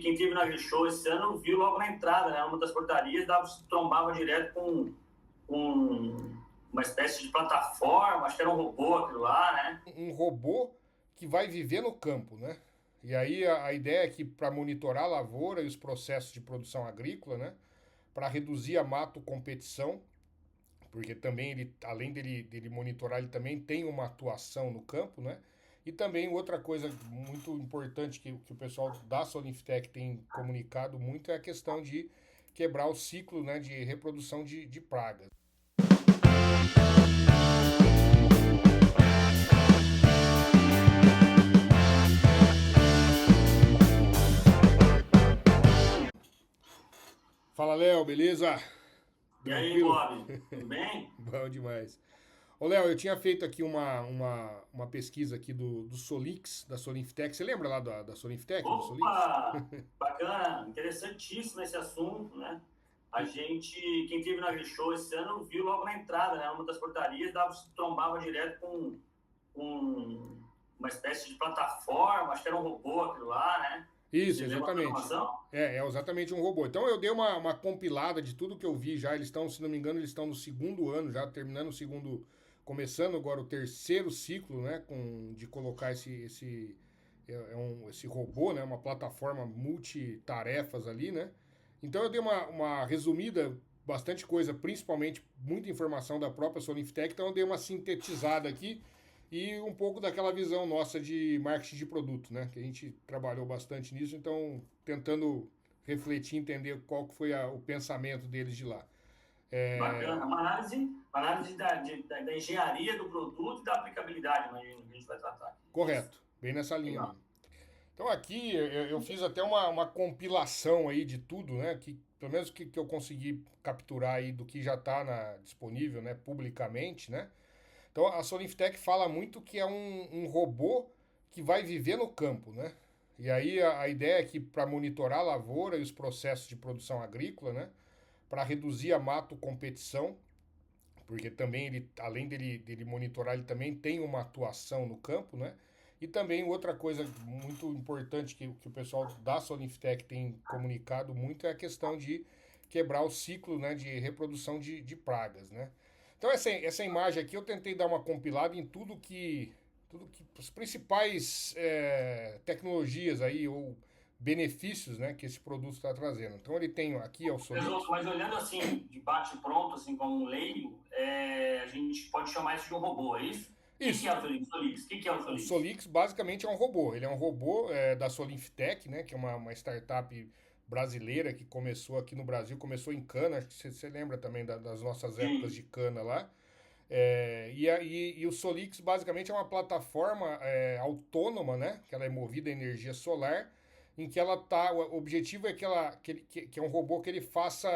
quem teve na show esse ano viu logo na entrada, né? Uma das portarias trombava direto com uma espécie de plataforma, acho que era um robô aquilo lá, né? Um robô que vai viver no campo, né? E aí a ideia é que para monitorar a lavoura e os processos de produção agrícola, né? Para reduzir a mato competição, porque também ele, além dele monitorar, ele também tem uma atuação no campo, né? E também outra coisa muito importante que o pessoal da Solinftec tem comunicado muito é a questão de quebrar o ciclo, né, de reprodução de pragas. Fala, Léo, beleza? E aí, Tranquilo? Bob, tudo bem? Bom demais. Ô, Léo, eu tinha feito aqui uma pesquisa aqui do Solix, da Solinftec. Você lembra lá da Solinftec, do Solix? Opa, bacana, interessantíssimo esse assunto, né? Quem teve na show esse ano viu logo na entrada, né? Uma das portarias trombava direto com uma espécie de plataforma, acho que era um robô aquilo lá, né? Isso, Você lembra da exatamente. informação? É exatamente um robô. Então eu dei uma compilada de tudo que eu vi já. Eles estão, se não me engano, eles estão no segundo ano já, terminando o segundo, começando agora o terceiro ciclo, né? De colocar esse robô, né? Uma plataforma multitarefas ali, né? Então eu dei uma resumida, bastante coisa, principalmente muita informação da própria Solinftec. Então eu dei uma sintetizada aqui e um pouco daquela visão nossa de marketing de produto, né? Que a gente trabalhou bastante nisso, então tentando refletir, entender qual que foi o pensamento deles de lá. Bacana. Uma análise da engenharia do produto e da aplicabilidade, imagino, que a gente vai tratar aqui. Isso. Correto, bem nessa linha Legal. mesmo. Então aqui eu fiz até uma compilação aí de tudo, né? Que pelo menos que eu consegui capturar aí do que já está disponível, né? Publicamente, né? Então a Solinftec fala muito que é um robô que vai viver no campo, né? E aí a ideia é que para monitorar a lavoura e os processos de produção agrícola, né? Para reduzir a mato competição, porque também ele, além dele monitorar, ele também tem uma atuação no campo, né? E também outra coisa muito importante que o pessoal da Solinftec tem comunicado muito é a questão de quebrar o ciclo, né, de reprodução de pragas, né? Então essa imagem aqui eu tentei dar uma compilada em tudo que as principais tecnologias aí ou benefícios, né, que esse produto está trazendo. Então ele tem aqui é o Solix. Mas olhando assim, de bate-pronto, assim, como um leigo, a gente pode chamar isso de um robô, é isso? O que Isso. é o Solix? O que é o O Solix? Solix basicamente é um robô. Ele é um robô da Solinftec, né, que é uma startup brasileira que começou aqui no Brasil, começou em cana, acho que você lembra também das nossas épocas de Sim. cana lá. E o Solix basicamente é uma plataforma autônoma, né? Que ela é movida a energia solar, em que ela tá. O objetivo é que é um robô que ele faça.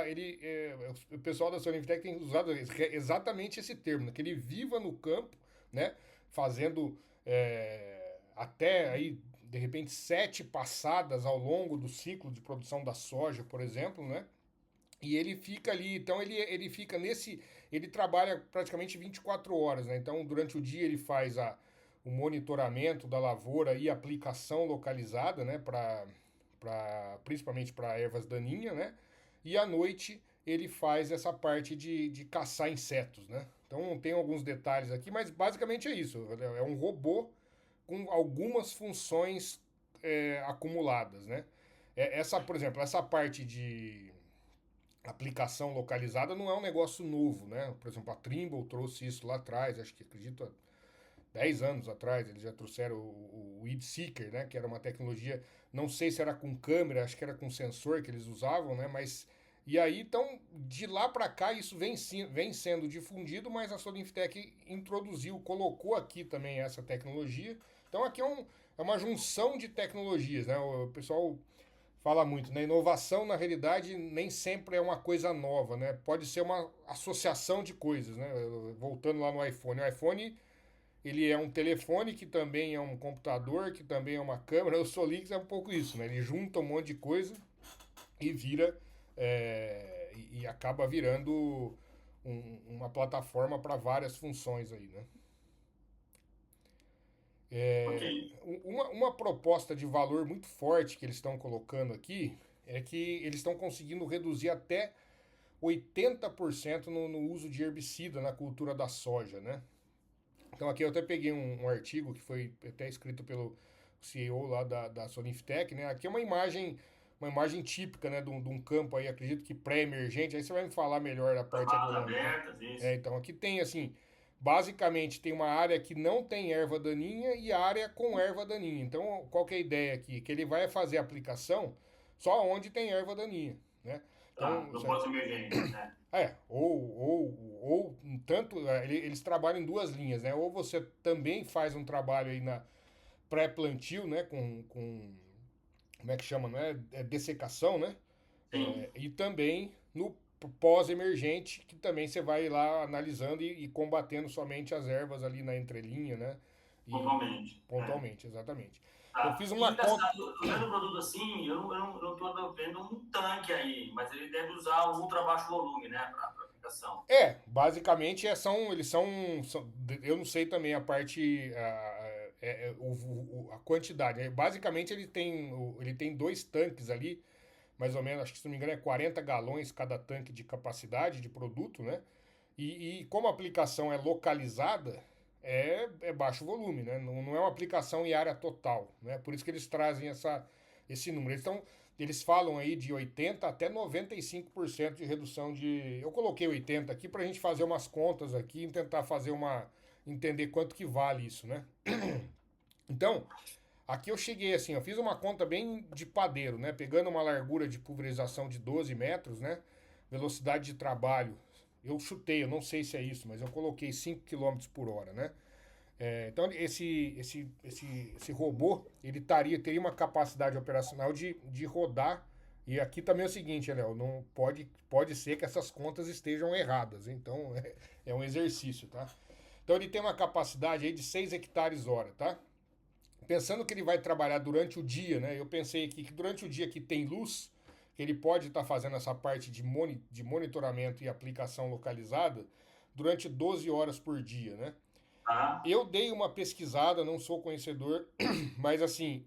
O pessoal da Solinftec tem usado exatamente esse termo, né, que ele viva no campo, né? Fazendo até aí, de repente, 7 passadas ao longo do ciclo de produção da soja, por exemplo, né? E ele fica ali, então ele fica nesse. Ele trabalha praticamente 24 horas, né? Então, durante o dia, ele faz o monitoramento da lavoura e aplicação localizada, né? Principalmente para ervas daninhas, né? E à noite, ele faz essa parte de caçar insetos, né? Então, tem alguns detalhes aqui, mas basicamente é isso. É um robô com algumas funções acumuladas, né? Por exemplo, essa parte de aplicação localizada não é um negócio novo, né? Por exemplo, a Trimble trouxe isso lá atrás, acho que acredito há 10 anos atrás, eles já trouxeram o Weed Seeker, né? Que era uma tecnologia, não sei se era com câmera, acho que era com sensor que eles usavam, né? Mas e aí, então, de lá para cá, isso vem sendo difundido, mas a Solinftec introduziu, colocou aqui também essa tecnologia. Então, aqui é uma junção de tecnologias, né? O pessoal fala muito, né? Inovação, na realidade, nem sempre é uma coisa nova, né? Pode ser uma associação de coisas, né? Voltando lá no iPhone. O iPhone, ele é um telefone que também é um computador, que também é uma câmera. O Solix é um pouco isso, né? Ele junta um monte de coisa e vira... e acaba virando uma plataforma para várias funções aí, né? Ok. Uma proposta de valor muito forte que eles estão colocando aqui é que eles estão conseguindo reduzir até 80% no uso de herbicida na cultura da soja, né? Então aqui eu até peguei um artigo que foi até escrito pelo CEO lá da Solinftec, né? Aqui é uma imagem típica, né, de um campo aí, acredito que pré-emergente, aí você vai me falar melhor da parte Camadas agronômica, né? abertas, isso. Então aqui tem assim, basicamente tem uma área que não tem erva daninha e área com erva daninha. Então qual que é a ideia aqui? Que ele vai fazer a aplicação só onde tem erva daninha, né? Tá, Então, no pós-emergente, né? tanto, eles trabalham em duas linhas, né? Ou você também faz um trabalho aí na pré-plantio, né? Como é que chama, não é? É dessecação, né? Sim, E também no pós-emergente, que também você vai lá analisando e combatendo somente as ervas ali na entrelinha, né? E pontualmente. É. pontualmente, exatamente. Eu Tá. fiz E uma conta. engraçado, eu vendo o produto assim, eu não tô vendo um tanque aí, mas ele deve usar um ultra baixo volume, né, para aplicação. Basicamente eu não sei também a parte, a quantidade, né? Basicamente ele tem dois tanques ali, mais ou menos, acho que se não me engano é 40 galões cada tanque de capacidade de produto, né? E como a aplicação é localizada, é baixo volume, né? Não é uma aplicação em área total, né? Por isso que eles trazem esse número. Eles falam aí de 80 até 95% de redução de. Eu coloquei 80 aqui para a gente fazer umas contas aqui e tentar entender quanto que vale isso, né? Então, aqui eu cheguei assim, eu fiz uma conta bem de padeiro, né? Pegando uma largura de pulverização de 12 metros, né? Velocidade de trabalho. Eu chutei, eu não sei se é isso, mas eu coloquei 5 quilômetros por hora, né? Então, esse robô, ele teria uma capacidade operacional de rodar. E aqui também é o seguinte, Léo, não pode ser que essas contas estejam erradas. Então, é um exercício, tá? Então, ele tem uma capacidade aí de 6 hectares hora, tá? Pensando que ele vai trabalhar durante o dia, né? Eu pensei aqui que durante o dia que tem luz, ele pode estar fazendo essa parte de monitoramento e aplicação localizada durante 12 horas por dia, né? Tá? Eu dei uma pesquisada, não sou conhecedor, mas assim,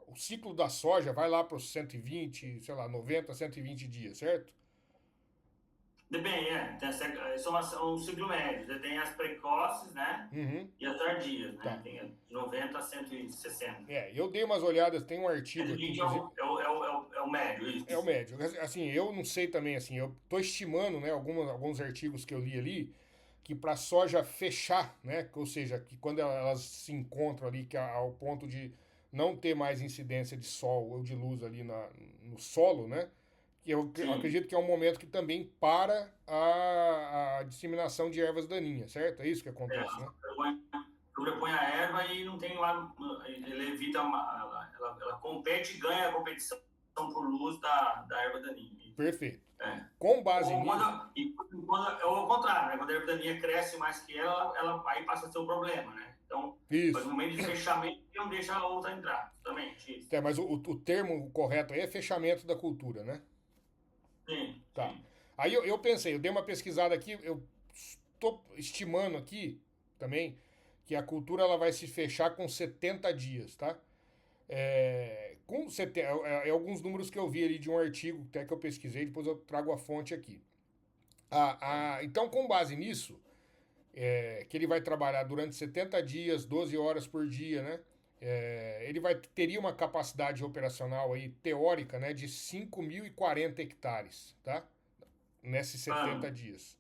o ciclo da soja vai lá para os 120, sei lá, 90, 120 dias, certo? Depende, são um ciclo médio. Você tem as precoces, né? Uhum, E as tardias, né? tá. Tem de 90 a 160. Eu dei umas olhadas, tem um artigo aqui, 120 inclusive, é o médio, é o isso. médio. Assim, eu não sei também, assim, eu tô estimando, né, alguns artigos que eu li ali, que para soja fechar, né, ou seja, que quando elas se encontram ali, que ao ponto de não ter mais incidência de sol ou de luz ali no solo, né, que eu Sim. acredito que é um momento que também para a disseminação de ervas daninhas, certo? É isso que É, acontece, né? sobrepõe a erva e não tem lá. Ele evita. Ela compete e ganha a competição por luz da erva daninha. Perfeito. É. Com base Ou nisso, é o contrário, né? Quando a erva daninha cresce mais que ela aí passa a ser um problema, né? Então, mas isso. no momento de fechamento, não deixa a outra entrar. Justamente isso. Mas o termo correto aí é fechamento da cultura, né? Sim, Tá. sim. Aí eu pensei, eu dei uma pesquisada aqui, eu estou estimando aqui também que a cultura ela vai se fechar com 70 dias, tá? Alguns números que eu vi ali de um artigo até que eu pesquisei, depois eu trago a fonte aqui. Então, com base nisso, que ele vai trabalhar durante 70 dias, 12 horas por dia, né? Ele teria uma capacidade operacional aí, teórica, né, de 5.040 hectares, tá? Nesses 70 Ano. dias.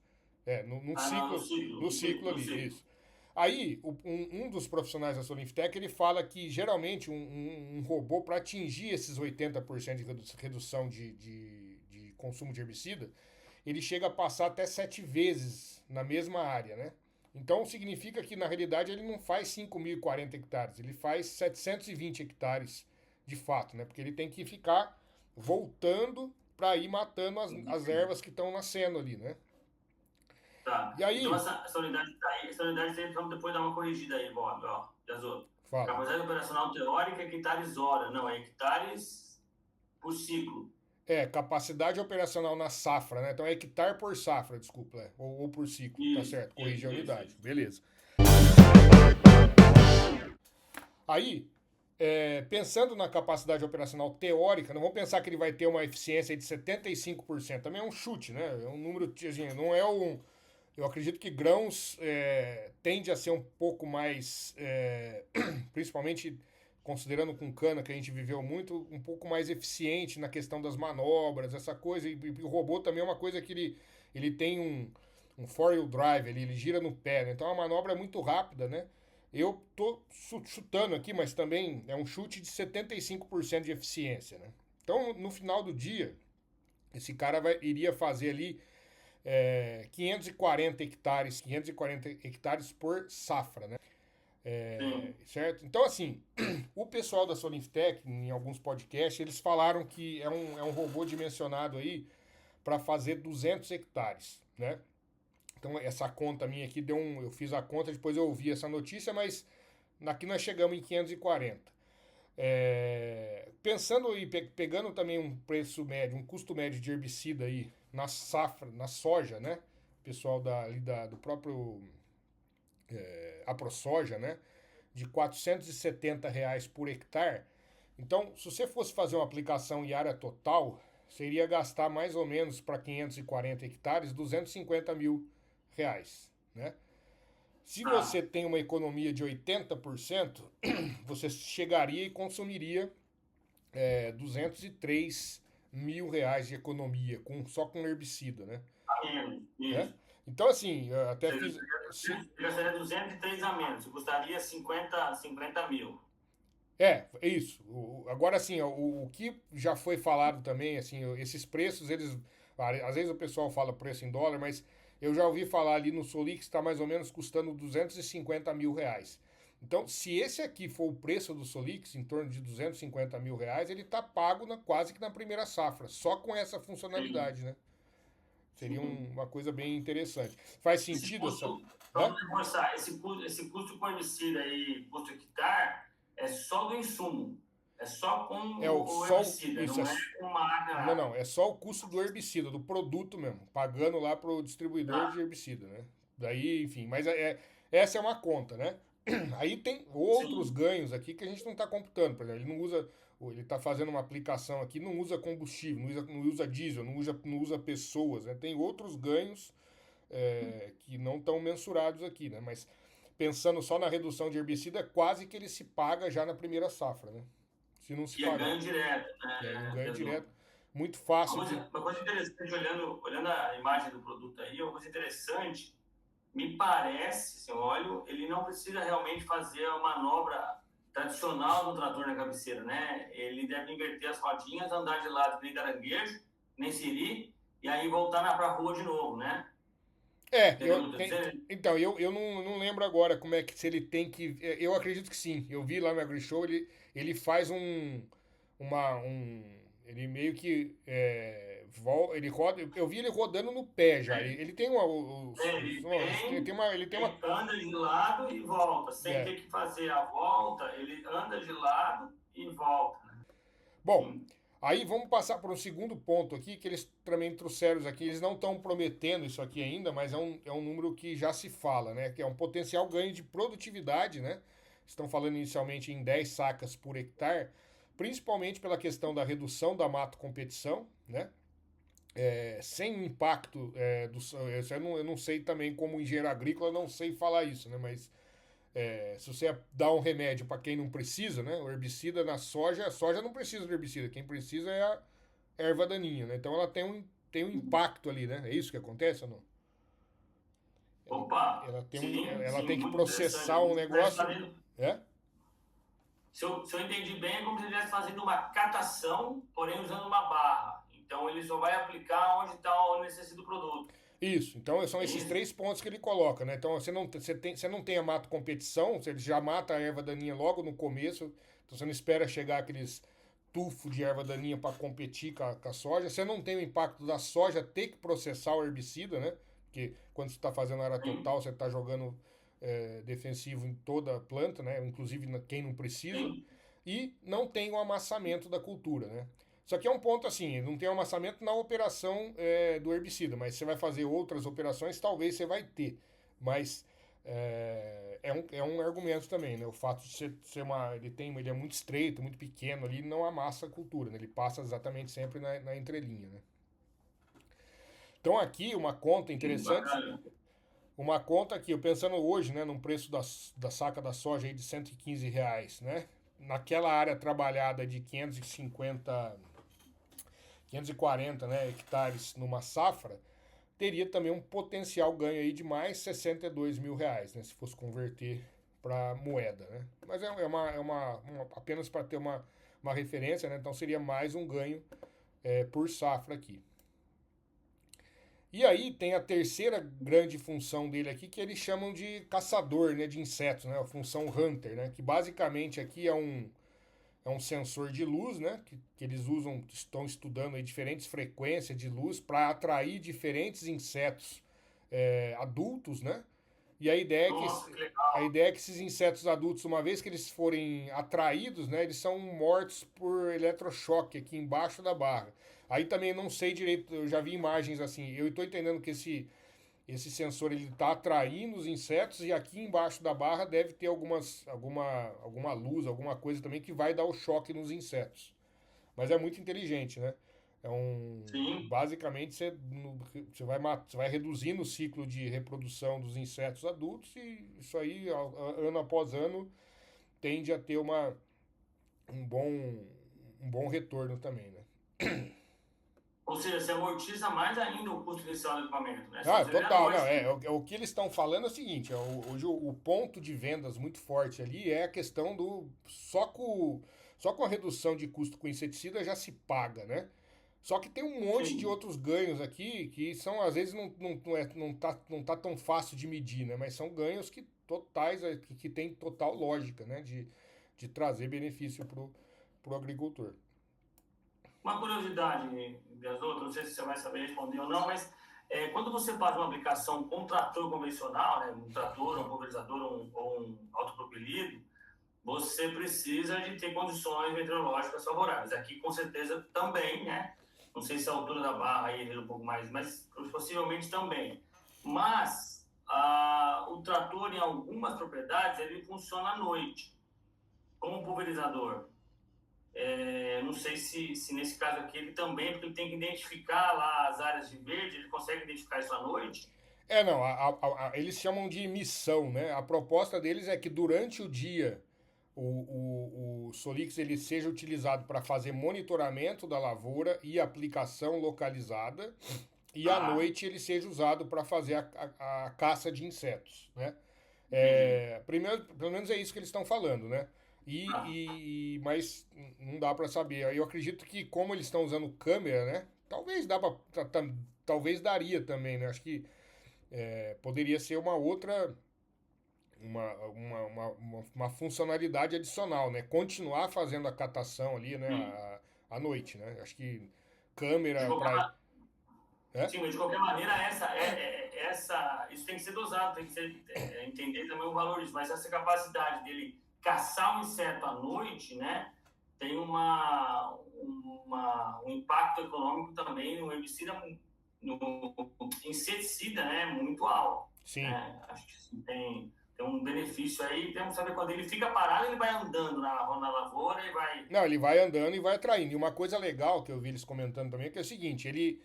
Num Não, no ciclo, ciclo, no no ciclo ciclo, no ali, ciclo. isso. Aí, um dos profissionais da Solinftec, ele fala que geralmente um robô, para atingir esses 80% de redução de consumo de herbicida, ele chega a passar até 7 vezes na mesma área, né? Então, significa que, na realidade, ele não faz 5.040 hectares, ele faz 720 hectares de fato, né? Porque ele tem que ficar voltando para ir matando as ervas que estão nascendo ali, né? Tá. E Então, aí, essa unidade tá aí. Essa unidade tem, vamos depois dar uma corrigida aí, Bob, ó, Yazô. fala. Capacidade operacional teórica é hectares hora. Não, é hectares por ciclo. Capacidade operacional na safra, né? Então é hectare por safra, desculpa, ou por ciclo, tá Isso, certo, corrige a isso, isso, unidade, isso. beleza. Aí, pensando na capacidade operacional teórica, não vamos pensar que ele vai ter uma eficiência de 75%, também é um chute, né? É um número, assim, não é um. Eu acredito que grãos tende a ser um pouco mais, principalmente considerando com cana que a gente viveu muito, um pouco mais eficiente na questão das manobras, essa coisa. E o robô também é uma coisa que ele tem um four-wheel drive, ele gira no pé, né? Então a manobra é muito rápida, né? Eu tô chutando aqui, mas também é um chute de 75% de eficiência, né? Então, no final do dia, esse cara iria fazer ali 540 hectares por safra, né? Sim. Certo? Então, assim, o pessoal da Solinftec, em alguns podcasts, eles falaram que é um robô dimensionado aí para fazer 200 hectares, né? Então, essa conta minha aqui deu um. Eu fiz a conta, depois eu ouvi essa notícia, mas aqui nós chegamos em 540. Pensando e pegando também um preço médio, um custo médio de herbicida aí na safra, na soja, né? Pessoal do próprio AproSoja, né? De R$ 470 por hectare. Então, se você fosse fazer uma aplicação em área total, seria gastar mais ou menos para 540 hectares R$ 250 mil, né? Se Ah, você tem uma economia de 80%, você chegaria e consumiria R$ 203 mil de economia, só com herbicida, né? a menos. Né? Isso. Então, assim, eu até Seria, fiz. Se, gastaria 203 a menos. Custaria 50 mil. é isso. Agora, assim, o que já foi falado também, assim, esses preços, eles. Às vezes o pessoal fala preço em dólar, mas eu já ouvi falar ali no Solix está mais ou menos custando R$ 250 mil. Então, se esse aqui for o preço do Solix, em torno de R$ 250 mil, ele está pago quase que na primeira safra, só com essa Sim, funcionalidade, né? Seria sim. uma coisa bem interessante. Faz Esse sentido essa. custo, Hã? vamos reforçar, esse custo com herbicida e custo hectare é só do insumo. É só com É o o só. herbicida, Isso é. não é com Não, máquina. não. É só o custo do herbicida, do produto mesmo. Pagando lá pro distribuidor de Tá. herbicida, né? Daí, enfim. Mas essa é uma conta, né? Aí tem outros Sim, ganhos aqui que a gente não está computando. Por exemplo, ele não usa. Ele está fazendo uma aplicação aqui, não usa combustível, não usa diesel, não usa pessoas, né? Tem outros ganhos que não estão mensurados aqui, né? Mas pensando só na redução de herbicida, quase que ele se paga já na primeira safra, né? Se não se e é pagar. ganho direto, E aí um né, ganho Pedro? direto, muito fácil de. Uma coisa interessante, olhando a imagem do produto aí, uma coisa interessante, me parece, se eu olho, ele não precisa realmente fazer a manobra tradicional do trator na cabeceira, né? Ele deve inverter as rodinhas, andar de lado nem caranguejo, nem siri, e aí voltar para a rua de novo, né? Entendeu o que eu tô dizendo? Então, eu não lembro agora como é que se ele tem que. Eu acredito que sim. Eu vi lá no AgriShow, ele faz ele meio que. Ele roda. Eu vi ele rodando no pé já. Ele tem Ele vem, ele tem uma. ele anda de lado e volta, sem É. ter que fazer a volta, ele anda de lado e volta. Bom, Sim, aí vamos passar para um segundo ponto aqui, que eles também trouxeram aqui. Eles não estão prometendo isso aqui ainda, mas é um número que já se fala, né? Que é um potencial ganho de produtividade, né? Estão falando inicialmente em 10 sacas por hectare, principalmente pela questão da redução da mato competição, né? Sem o impacto eu não sei também como engenheiro agrícola, não sei falar isso, né? Mas se você dá um remédio para quem não precisa, né? O herbicida na soja, a soja não precisa de herbicida, quem precisa é a erva daninha, né? Então ela tem um impacto ali, né? É isso que acontece ou não? Ela, opa, ela tem ela sim, tem que muito interessante. É processar como um se estivesse negócio, fazendo, é? se eu entendi bem, é como se estivesse fazendo uma catação, porém usando uma barra. Então ele só vai aplicar onde está a necessidade do produto. Isso. Então são É esses isso? três pontos que ele coloca, né? Então você não tem a mato competição, você já mata a erva daninha logo no começo, então você não espera chegar aqueles tufo de erva daninha para competir com a soja. Você não tem o impacto da soja ter que processar o herbicida, né? Porque quando você está fazendo área Sim, total, você está jogando defensivo em toda a planta, né? Inclusive quem não precisa. sim. E não tem o amassamento da cultura, né? Só que é um ponto assim, não tem o amassamento na operação do herbicida, mas você vai fazer outras operações, talvez você vai ter. Mas É um argumento também, né? O fato de ele é muito estreito, muito pequeno ali, não amassa a cultura, né? Ele passa exatamente sempre na entrelinha, né? Então aqui uma conta interessante, Bacana. uma conta aqui, eu pensando hoje, né, num preço da saca da soja aí de R$ 115, né? Naquela área trabalhada de 540, né, hectares numa safra, teria também um potencial ganho aí de mais R$ 62.000, né, se fosse converter para moeda, né? Mas apenas para ter uma referência, né? Então seria mais um ganho por safra aqui. E aí tem a terceira grande função dele aqui, que eles chamam de caçador, né, de insetos, né, a função hunter, né, que basicamente aqui é um sensor de luz, né, que eles estão estudando aí diferentes frequências de luz para atrair diferentes insetos adultos, né, e Nossa, que a legal. ideia é que esses insetos adultos, uma vez que eles forem atraídos, né, eles são mortos por eletrochoque aqui embaixo da barra. Aí também não sei direito, eu já vi imagens assim, eu estou entendendo que esse sensor ele está atraindo os insetos e aqui embaixo da barra deve ter alguma luz, alguma coisa também que vai dar o choque nos insetos. Mas é muito inteligente, né? Sim. Basicamente você vai reduzindo o ciclo de reprodução dos insetos adultos e isso aí, ano após ano, tende a ter um bom, um bom retorno também, né? Ou seja, você amortiza mais ainda o custo inicial do equipamento, né? Se Ah, você vê à total, não, noite, o que eles estão falando é o seguinte, hoje o ponto de vendas muito forte ali é a questão do, só com a redução de custo com inseticida já se paga, né? Só que tem um monte de sim. outros ganhos aqui que são, às vezes, não tá tão fácil de medir, né? Mas são ganhos que totais, que tem total lógica, né? De trazer benefício pro agricultor. Uma curiosidade, Gasoto, não sei se você vai saber responder ou não, mas quando você faz uma aplicação com um trator convencional, né, um trator, um pulverizador ou um autopropelido, você precisa de ter condições meteorológicas favoráveis. Aqui, com certeza, também, né? Não sei se a altura da barra aí é um pouco mais, mas possivelmente também. Mas o trator, em algumas propriedades, ele funciona à noite, como pulverizador. Não sei se nesse caso aqui ele também, porque ele tem que identificar lá as áreas de verde, ele consegue identificar isso à noite? Não, eles chamam de emissão, né? A proposta deles é que durante o dia o Solix ele seja utilizado para fazer monitoramento da lavoura e aplicação localizada, e à Tá, noite ele seja usado para fazer a caça de insetos, né? entendi. Primeiro, pelo menos é isso que eles estão falando, né? Tá. Mas não dá para saber. Eu acredito que como eles estão usando câmera, né? Talvez daria também, né? Acho que poderia ser uma outra uma funcionalidade adicional, né? Continuar fazendo a catação ali, né? Sim. À noite, né? Acho que De câmera qualquer, para, né? sim, mas de qualquer maneira, isso tem que ser dosado, tem que ser, entender também o valor disso, mas essa capacidade dele caçar um inseto à noite, né? Tem um impacto econômico também no herbicida, no inseticida, né? Muito alto. Sim. Né? Acho que sim, tem um benefício aí. Temos que saber quando ele fica parado, ele vai andando na lavoura e vai. Não, ele vai andando e vai atraindo. E uma coisa legal que eu vi eles comentando também é que é o seguinte,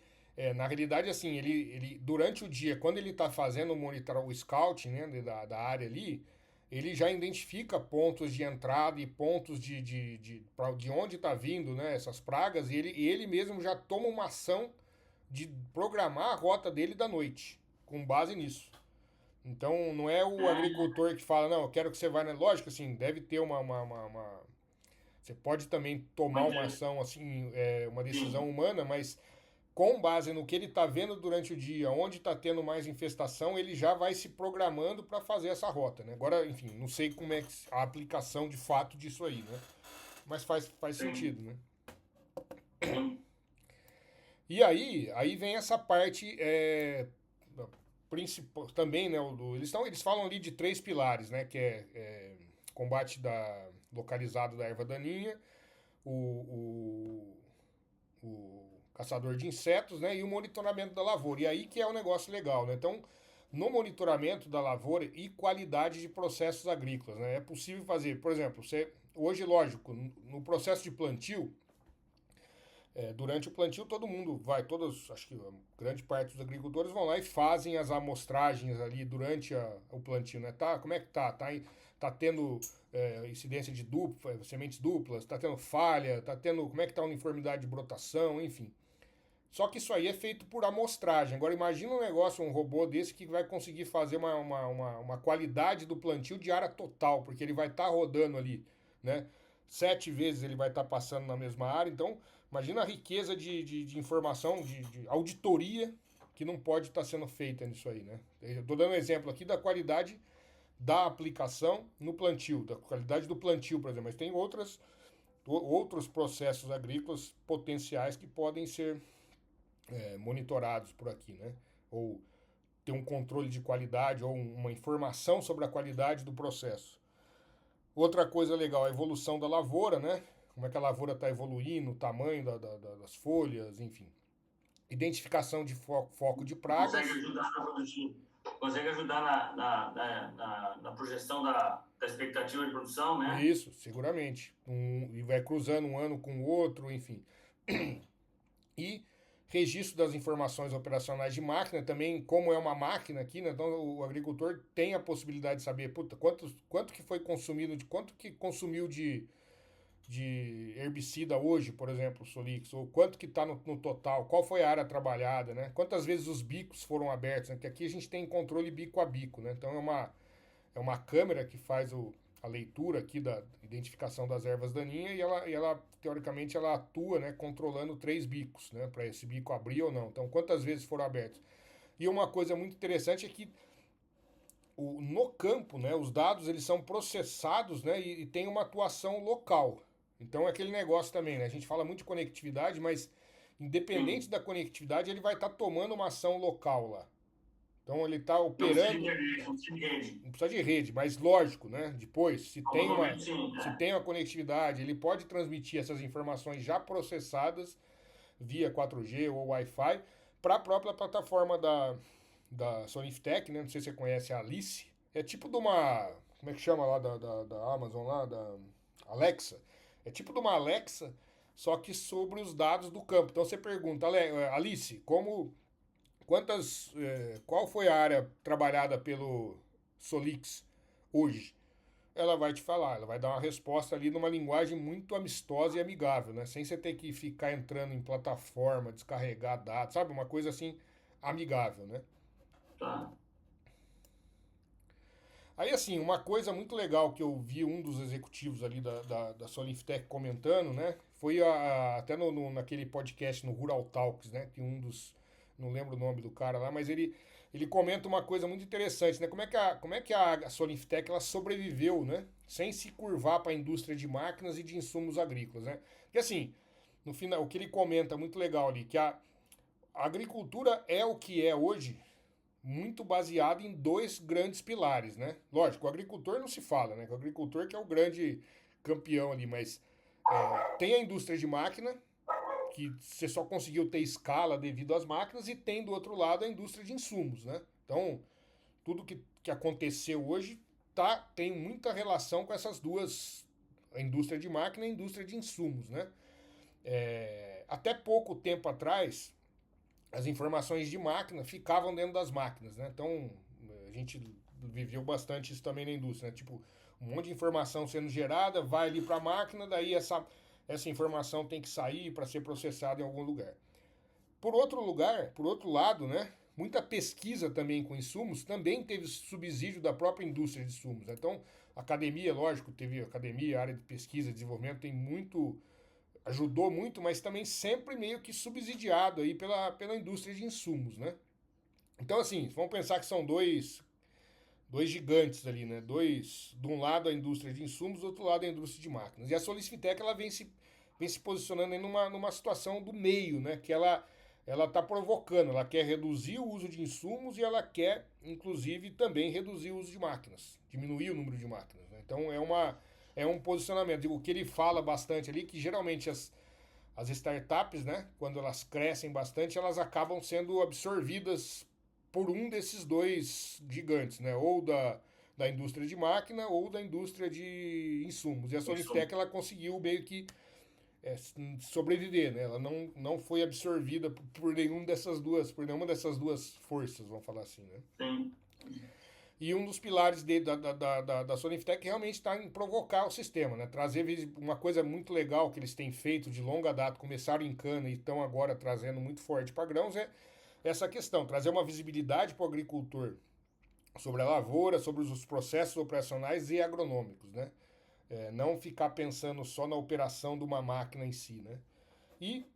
na realidade, assim, ele durante o dia, quando ele está fazendo o scouting, né, da área ali, ele já identifica pontos de entrada e pontos de onde está vindo, né, essas pragas, e ele mesmo já toma uma ação de programar a rota dele da noite, com base nisso. Então, não é o É, agricultor que fala, não, eu quero que você vá, né? Lógico, assim, deve ter você pode também tomar uma ação, assim, uma decisão sim, humana, mas com base no que ele está vendo durante o dia, onde está tendo mais infestação, ele já vai se programando para fazer essa rota, né? Agora, enfim, não sei como é a aplicação de fato disso aí, né? Mas faz sim, sentido, né? sim. E aí vem essa parte principal também, né? Eles falam ali de três pilares, né? Que é combate localizado da erva daninha, o, o caçador de insetos, né? E o monitoramento da lavoura. E aí que é um negócio legal, né? Então, no monitoramento da lavoura e qualidade de processos agrícolas, né? É possível fazer, por exemplo, hoje, lógico, no processo de plantio, durante o plantio todo mundo vai, acho que grande parte dos agricultores vão lá e fazem as amostragens ali durante o plantio, né? Tá, como é que tá? Tá tendo incidência de sementes duplas, tá tendo falha, como é que tá a uniformidade de brotação, enfim. Só que isso aí é feito por amostragem. Agora imagina um negócio, um robô desse que vai conseguir fazer uma qualidade do plantio de área total, porque ele vai estar rodando ali, né? 7 vezes ele vai estar passando na mesma área. Então, imagina a riqueza de informação, de auditoria que não pode estar sendo feita nisso aí, né? Eu estou dando um exemplo aqui da qualidade da aplicação no plantio, da qualidade do plantio, por exemplo. Mas tem outros processos agrícolas potenciais que podem ser monitorados por aqui, né? Ou ter um controle de qualidade ou uma informação sobre a qualidade do processo. Outra coisa legal, a evolução da lavoura, né? Como é que a lavoura está evoluindo, o tamanho das folhas, enfim. Identificação de foco de pragas. Consegue ajudar na projeção da expectativa de produção, né? Isso, seguramente. E vai cruzando um ano com o outro, enfim. E registro das informações operacionais de máquina, também como é uma máquina aqui, né? Então o agricultor tem a possibilidade de saber, puta, quanto que foi consumido, quanto que consumiu de herbicida hoje, por exemplo, Solix, ou quanto que está no total, qual foi a área trabalhada, né? Quantas vezes os bicos foram abertos, né? Porque aqui a gente tem controle bico a bico, né? Então é uma câmera que faz a leitura aqui da identificação das ervas daninhas e ela teoricamente, ela atua, né, controlando 3 bicos, né, para esse bico abrir ou não. Então, quantas vezes foram abertos. E uma coisa muito interessante é que no campo, né, os dados eles são processados, né, e tem uma atuação local. Então, é aquele negócio também, né, a gente fala muito de conectividade, mas independente da conectividade, ele vai estar tomando uma ação local lá. Então ele está operando. Não precisa de rede, mas lógico, né? Depois, se tem uma conectividade, ele pode transmitir essas informações já processadas via 4G ou Wi-Fi para a própria plataforma da Soniftech, né? Não sei se você conhece a Alice. É tipo de uma. Como é que chama lá da Amazon lá? Da Alexa. É tipo de uma Alexa, só que sobre os dados do campo. Então você pergunta, Alice, qual foi a área trabalhada pelo Solix hoje? Ela vai te falar, ela vai dar uma resposta ali numa linguagem muito amistosa e amigável, né? Sem você ter que ficar entrando em plataforma, descarregar dados, sabe? Uma coisa assim, amigável, né? Tá. Aí, assim, uma coisa muito legal que eu vi um dos executivos ali da Soniftech comentando, né? Foi até naquele podcast no Rural Talks, né? Que não lembro o nome do cara lá, mas ele comenta uma coisa muito interessante, né? Como é que a Soniftech ela sobreviveu, né? Sem se curvar para a indústria de máquinas e de insumos agrícolas, né? Porque assim, no final, o que ele comenta muito legal ali, que a agricultura é o que é hoje, muito baseado em 2 grandes pilares, né? Lógico, o agricultor não se fala, né? O agricultor que é o grande campeão ali, mas tem a indústria de máquina, que você só conseguiu ter escala devido às máquinas, e tem do outro lado a indústria de insumos, né? Então, tudo que aconteceu hoje tem muita relação com essas duas, a indústria de máquina e a indústria de insumos, né? Até pouco tempo atrás, as informações de máquina ficavam dentro das máquinas, né? Então, a gente viveu bastante isso também na indústria, né? Tipo, um monte de informação sendo gerada, vai ali para a máquina, daí essa informação tem que sair para ser processada em algum lugar. Por outro lado, né, muita pesquisa também com insumos também teve subsídio da própria indústria de insumos. Então, academia, lógico, teve academia, área de pesquisa e desenvolvimento, ajudou muito, mas também sempre meio que subsidiado aí pela indústria de insumos, né? Então, assim, vamos pensar que são dois gigantes ali, né? De um lado a indústria de insumos, do outro lado a indústria de máquinas. E a Soniftech, ela vem se posicionando aí numa situação do meio, né? Que ela está provocando, ela quer reduzir o uso de insumos e ela quer, inclusive, também reduzir o uso de máquinas, diminuir o número de máquinas, né? Então é um posicionamento. O que ele fala bastante ali, que geralmente as startups, né, quando elas crescem bastante, elas acabam sendo absorvidas por um desses dois gigantes, né? Ou da indústria de máquina ou da indústria de insumos. E a Isso. Soniftec ela conseguiu meio que é, sobreviver, né? Ela não foi absorvida por nenhuma dessas duas forças, vamos falar assim, né? Sim. E um dos pilares da Soniftec realmente está em provocar o sistema, né? Trazer uma coisa muito legal que eles têm feito de longa data, começaram em cana e estão agora trazendo muito forte para grãos, é essa questão, trazer uma visibilidade para o agricultor sobre a lavoura, sobre os processos operacionais e agronômicos, né? Não ficar pensando só na operação de uma máquina em si, né? E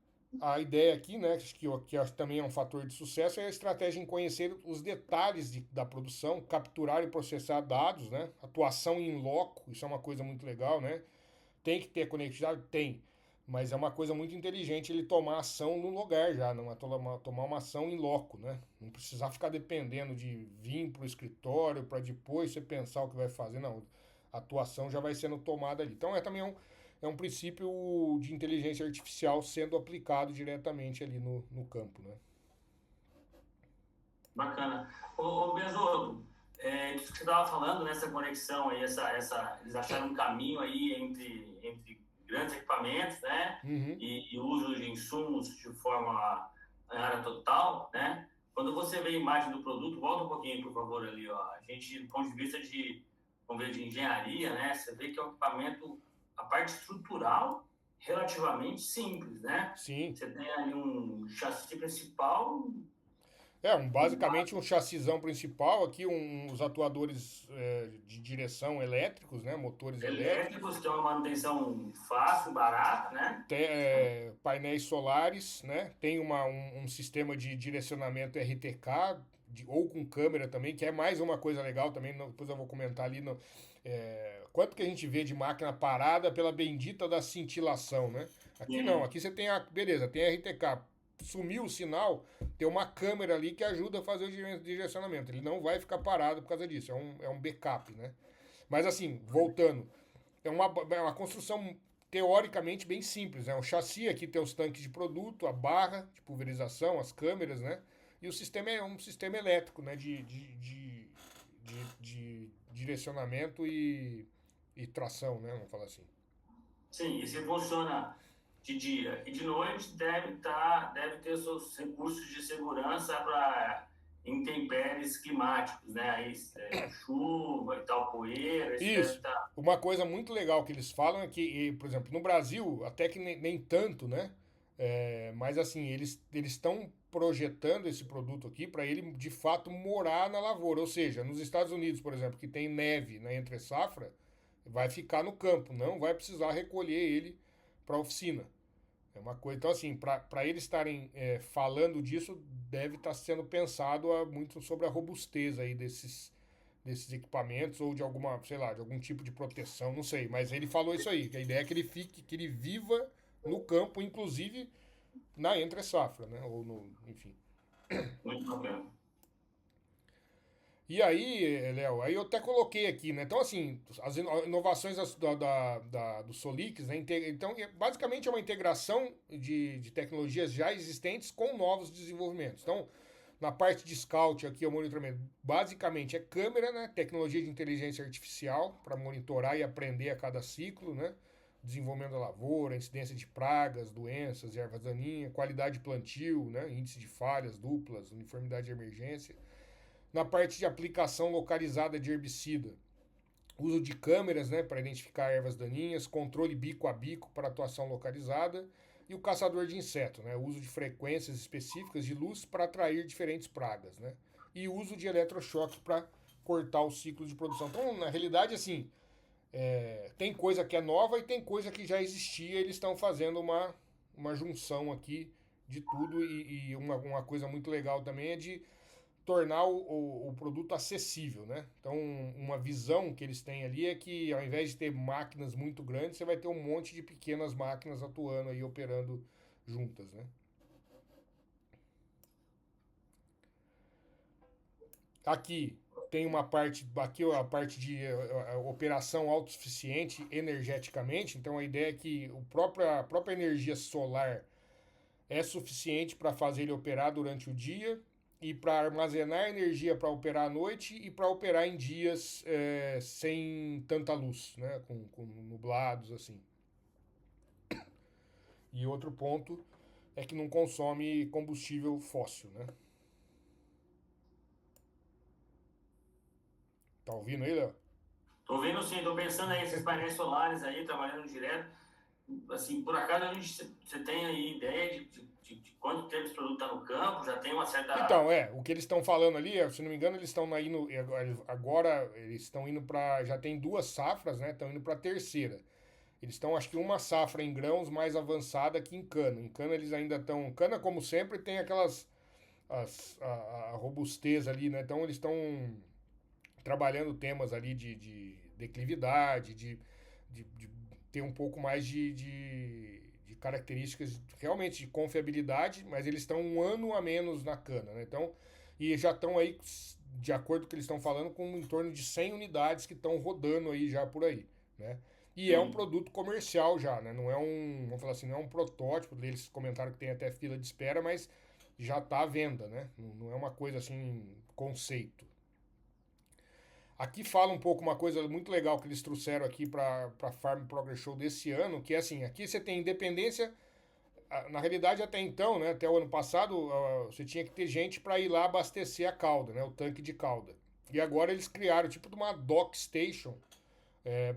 a ideia aqui, né, que acho que também é um fator de sucesso, é a estratégia em conhecer os detalhes da produção, capturar e processar dados, né? Atuação em loco, isso é uma coisa muito legal, né? Tem que ter conectividade? Tem. Mas é uma coisa muito inteligente ele tomar ação no lugar já, não é tomar uma ação em loco, né? Não precisar ficar dependendo de vir para o escritório para depois você pensar o que vai fazer, não. A atuação já vai sendo tomada ali. Então também é um princípio de inteligência artificial sendo aplicado diretamente ali no campo, né? Bacana. Ô Besouro, isso que você estava falando, nessa conexão aí, eles acharam um caminho aí entre grandes equipamentos, né? Uhum. E uso de insumos de forma área total, né? Quando você vê a imagem do produto, volta um pouquinho, por favor, ali, ó. A gente, do ponto de vista vamos ver, de engenharia, né? Você vê que é um equipamento, a parte estrutural, relativamente simples, né? Sim. Você tem ali um chassi principal, Basicamente um chassizão principal, aqui os atuadores de direção elétricos, né? Motores elétricos, elétricos, que é uma manutenção fácil, barata, né? painéis solares, né? Tem um sistema de direcionamento RTK, ou com câmera também, que é mais uma coisa legal também, depois eu vou comentar ali quanto que a gente vê de máquina parada pela bendita da cintilação, né? Aqui não, Sim, aqui você tem beleza, tem RTK, sumiu o sinal, tem uma câmera ali que ajuda a fazer o direcionamento. Ele não vai ficar parado por causa disso, é um backup, né? Mas assim, voltando, é uma construção teoricamente bem simples, né? O chassi aqui tem os tanques de produto, a barra de pulverização, as câmeras, né? E o sistema é um sistema elétrico, né? De direcionamento e tração, né? Vamos falar assim. sim, e se funciona de dia e de noite, deve ter seus recursos de segurança para intempéries climáticos, né? Aí, chuva e tal, poeira, isso deve Isso. estar. Uma coisa muito legal que eles falam é que, por exemplo, no Brasil, até que nem tanto, né? Mas assim, eles estão projetando esse produto aqui para ele de fato morar na lavoura. Ou seja, nos Estados Unidos, por exemplo, que tem neve na entre safra, vai ficar no campo, não vai precisar recolher ele para a oficina. É uma coisa. Então, assim, para eles estarem falando disso, deve estar sendo pensado muito sobre a robustez aí desses equipamentos ou de alguma, sei lá, de algum tipo de proteção, não sei. Mas ele falou isso aí, que a ideia é que ele fique, que ele viva no campo, inclusive na entre safra, né? Ou no, enfim. Muito bacana. E aí, Léo, aí eu até coloquei aqui, né? Então, assim, as inovações do Solix, né? Então, basicamente é uma integração de tecnologias já existentes com novos desenvolvimentos. Então, na parte de scout aqui, o monitoramento, basicamente é câmera, né? Tecnologia de inteligência artificial para monitorar e aprender a cada ciclo, né? Desenvolvimento da lavoura, incidência de pragas, doenças, ervas daninhas, qualidade de plantio, né? Índice de falhas duplas, uniformidade de emergência. Na parte de aplicação localizada de herbicida, uso de câmeras, né, para identificar ervas daninhas, controle bico a bico para atuação localizada e o caçador de inseto, né, uso de frequências específicas de luz para atrair diferentes pragas, né, e uso de eletrochoque para cortar o ciclo de produção. Então, na realidade, assim, tem coisa que é nova e tem coisa que já existia. Eles estão fazendo uma junção aqui de tudo e uma coisa muito legal também é de tornar o produto acessível, né? Então, uma visão que eles têm ali é que ao invés de ter máquinas muito grandes, você vai ter um monte de pequenas máquinas atuando aí, operando juntas, né? Aqui tem uma parte, aqui a parte de operação autossuficiente energeticamente, então a ideia é que a própria energia solar é suficiente para fazer ele operar durante o dia e para armazenar energia para operar à noite e para operar em dias sem tanta luz, né? Com nublados assim. E outro ponto é que não consome combustível fóssil, né? Tá ouvindo aí, Léo? Tô vendo sim, tô pensando aí, esses painéis solares aí, trabalhando direto. Assim, por acaso você tem aí ideia de quanto tempo esse produto está no campo? Já tem uma certa. Então, o que eles estão falando ali, se não me engano, eles estão indo, agora eles estão indo para, já tem 2 safras, né? Estão indo para a terceira. Eles estão, acho que uma safra em grãos mais avançada que em cana. Em cana eles ainda estão, cana como sempre tem aquelas, a robustez ali, né? Então eles estão trabalhando temas ali de declividade, de ter um pouco mais de características realmente de confiabilidade, mas eles estão um ano a menos na cana, né? Então, e já estão aí, de acordo com o que eles estão falando, com em torno de 100 unidades que estão rodando aí já por aí, né? E é um Sim. produto comercial já, né? Não é um, vamos falar assim, não é um protótipo, eles comentaram que tem até fila de espera, mas já está à venda, né? Não é uma coisa assim, conceito. Aqui fala um pouco uma coisa muito legal que eles trouxeram aqui para a Farm Progress Show desse ano, que é assim, aqui você tem independência, na realidade até então, né, até o ano passado, você tinha que ter gente para ir lá abastecer a cauda, né, o tanque de cauda. E agora eles criaram tipo de uma dock station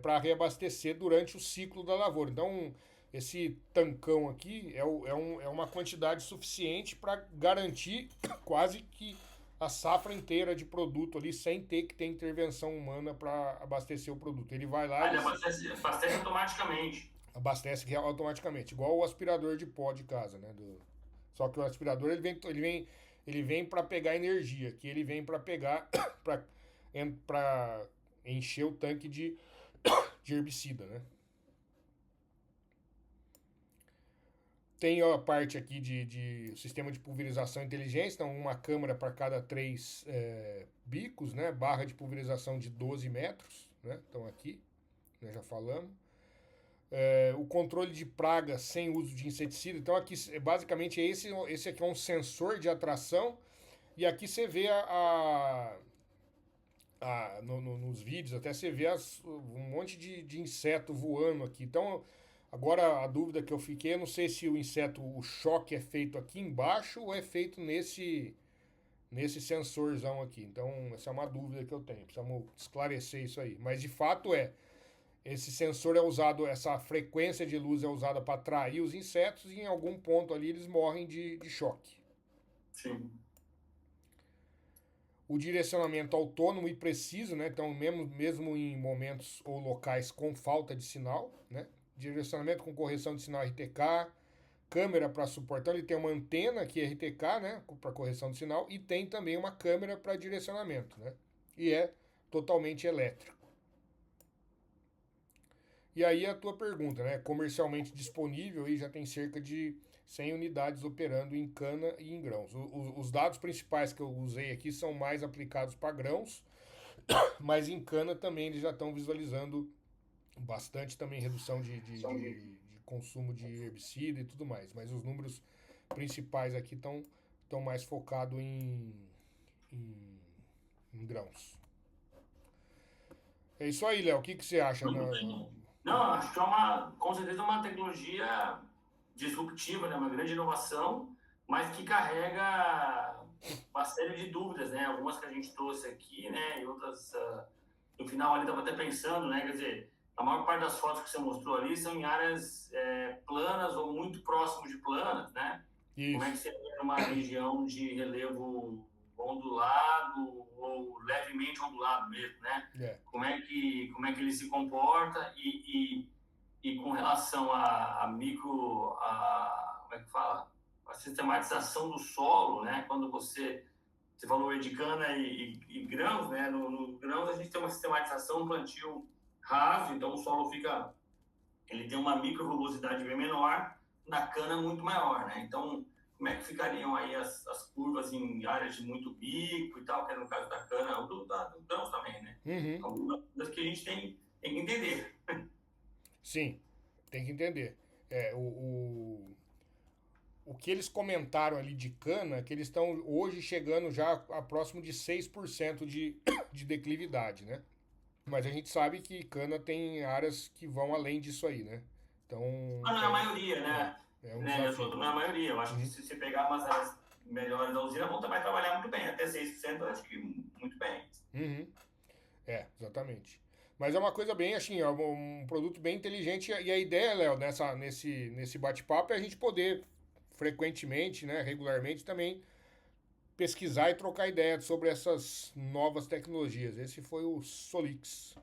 para reabastecer durante o ciclo da lavoura. Então, esse tancão aqui é uma quantidade suficiente para garantir quase que a safra inteira de produto ali sem ter que ter intervenção humana para abastecer o produto. Ele vai lá, Ah, ele eles abastece automaticamente. abastece automaticamente, igual o aspirador de pó de casa, né? Só que o aspirador ele vem para pegar energia, que ele vem para pegar para encher o tanque de herbicida, né? Tem a parte aqui de sistema de pulverização inteligente, então uma câmera para cada 3 bicos, né? Barra de pulverização de 12 metros, né? Então aqui, né, já falamos. O controle de praga sem uso de inseticida. Então aqui basicamente esse aqui é um sensor de atração e aqui você vê nos vídeos até você vê um monte de inseto voando aqui. Então agora a dúvida que eu fiquei, eu não sei se o choque é feito aqui embaixo ou é feito nesse sensorzão aqui. Então essa é uma dúvida que eu tenho. Precisamos esclarecer isso aí. Mas de fato esse sensor é usado, essa frequência de luz é usada para atrair os insetos e em algum ponto ali eles morrem de choque. Sim. O direcionamento autônomo e preciso, né? Então, mesmo em momentos ou locais com falta de sinal, né? Direcionamento com correção de sinal RTK, câmera para suportar. Ele tem uma antena que é RTK, né? Para correção de sinal, e tem também uma câmera para direcionamento, né? E é totalmente elétrico. E aí a tua pergunta, né? Comercialmente disponível e já tem cerca de 100 unidades operando em cana e em grãos. Os dados principais que eu usei aqui são mais aplicados para grãos, mas em cana também eles já estão visualizando bastante também redução de consumo de herbicida e tudo mais. Mas os números principais aqui estão mais focados em, em grãos. É isso aí, Léo. O que você acha? Muito bem. Não, acho que é com certeza uma tecnologia disruptiva, né? Uma grande inovação, mas que carrega uma série de dúvidas, né? Algumas que a gente trouxe aqui, né? E outras, no final ali estava até pensando, né? Quer dizer, a maior parte das fotos que você mostrou ali são em áreas planas ou muito próximo de planas, né? Como é que Isso. você vê uma região de relevo ondulado ou levemente ondulado mesmo, né? É. Como é que ele se comporta e com relação a micro, como é que fala? A sistematização do solo, né? Quando você falou aí de cana e grãos, né? No grãos a gente tem uma sistematização, um plantio raso, então o solo ele tem uma micro rugosidade bem menor, na cana muito maior, né? Então, como é que ficariam aí as curvas em áreas de muito bico e tal, que é no caso da cana, ou do grãos também, né? Uhum. Algumas coisas que a gente tem que entender. Sim, tem que entender. É, o que eles comentaram ali de cana, que eles estão hoje chegando já a próximo de 6% de declividade, né? Mas a gente sabe que cana tem áreas que vão além disso aí, né? Então, Mas não é a maioria, né? é um Né, desafio. não é a maioria. Eu acho que se você pegar umas áreas melhores da usina, vão também trabalhar muito bem. Até 6% eu acho que muito bem. Uhum. Exatamente. Mas é uma coisa bem assim, é um produto bem inteligente. E a ideia, Léo, nesse bate-papo é a gente poder frequentemente, né, regularmente também pesquisar e trocar ideia sobre essas novas tecnologias. Esse foi o Solix.